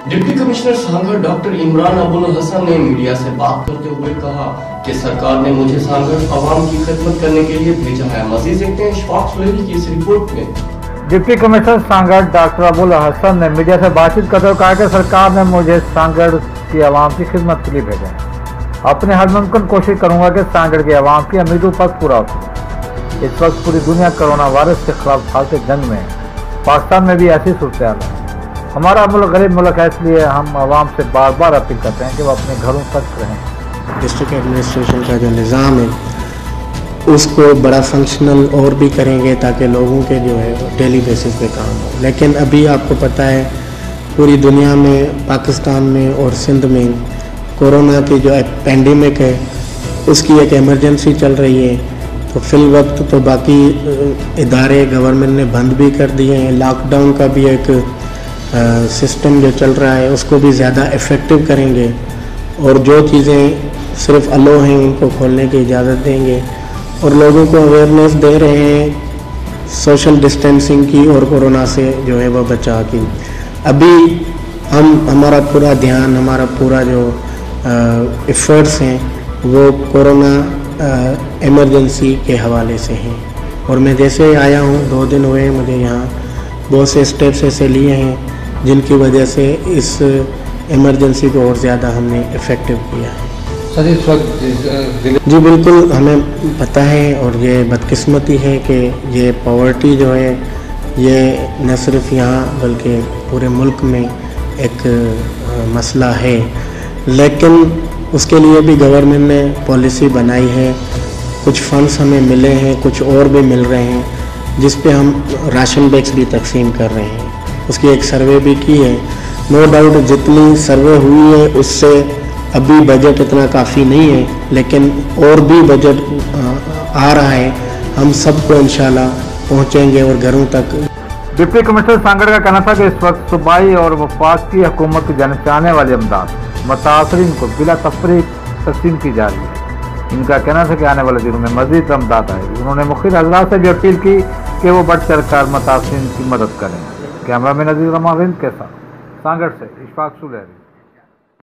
Deputy commissioner Sanghar doctor Imran Abul Hasan ने media से बात करते हुए कहा कि सरकार ने मुझे सांगड़ आवाम की खिदमत करने के लिए भेजा है। मजीद देखते हैं इशफाक सुलेही की इस रिपोर्ट में। Deputy commissioner Sanghar doctor Abul Hasan ने मीडिया से बातचीत करते हुए कहा कि सरकार ने मुझे सांगड़ की आवाम की खिदमत के लिए भेजा है। अपने हर मुमकिन कोशिश करूंगा कि सांगड़ की आवाम की उम्मीदों पर पूरा हो सके। इस वक्त पूरी दुनिया कोरोना वायरस के खिलाफ हालत जंग में है। पाकिस्तान में भी ऐसी सूरत है। हमारा मुल्क गरीब मुल्क है, इसलिए हम आवाम से बार बार अपील करते हैं कि वो अपने घरों तक रहें। डिस्ट्रिक्ट एडमिनिस्ट्रेशन का जो निज़ाम है उसको बड़ा फंक्शनल और भी करेंगे ताकि लोगों के जो है डेली बेसिस पे काम हो। लेकिन अभी आपको पता है पूरी दुनिया में, पाकिस्तान में और सिंध में कोरोना की जो पेंडेमिक है उसकी एक इमरजेंसी चल रही है। तो फिल वक्त तो बाकी इदारे गवर्नमेंट ने बंद भी कर दिए हैं। लॉकडाउन का भी एक सिस्टम जो चल रहा है उसको भी ज़्यादा इफ़ेक्टिव करेंगे और जो चीज़ें सिर्फ अलो हैं उनको खोलने की इजाज़त देंगे और लोगों को अवेयरनेस दे रहे हैं सोशल डिस्टेंसिंग की और कोरोना से जो है वो बचाव की। अभी हमारा पूरा ध्यान, हमारा पूरा जो एफर्ट्स हैं वो कोरोना इमरजेंसी के हवाले से हैं। और मैं जैसे आया हूँ 2 दिन हुए मुझे यहाँ बहुत से स्टेप्स ऐसे लिए हैं जिनकी वजह से इस इमरजेंसी को और ज़्यादा हमने इफ़ेक्टिव किया है। सर इस वक्त जी बिल्कुल हमें पता है और ये बदकिस्मती है कि ये पॉवर्टी जो है ये न सिर्फ यहाँ बल्कि पूरे मुल्क में एक मसला है। लेकिन उसके लिए भी गवर्नमेंट ने पॉलिसी बनाई है, कुछ फंड्स हमें मिले हैं, कुछ और भी मिल रहे हैं जिस पे हम राशन बैग्स भी तकसीम कर रहे हैं। उसकी एक सर्वे भी की है। नो डाउट जितनी सर्वे हुई है उससे अभी बजट इतना काफ़ी नहीं है, लेकिन और भी बजट आ रहा है। हम सबको इंशाल्लाह पहुँचेंगे और घरों तक। डिप्टी कमिश्नर सांगड़ का कहना था कि इस वक्त सूबाई और वफाक की हुकूमत की जानिब से आने वाली इमदाद मुतासरीन को बिला तफरीक तकसीम की जा रही है। इनका कहना था कि आने वाले दिनों में मजीद इमदाद आएगी। उन्होंने मुखिर हजरात से भी अपील की कि वो बढ़ चढ़ कर मुतासरीन की मदद करें। कैमरा मैन अजीज रमाविंद के साथ सांगड़ से इशफाक सुलेही।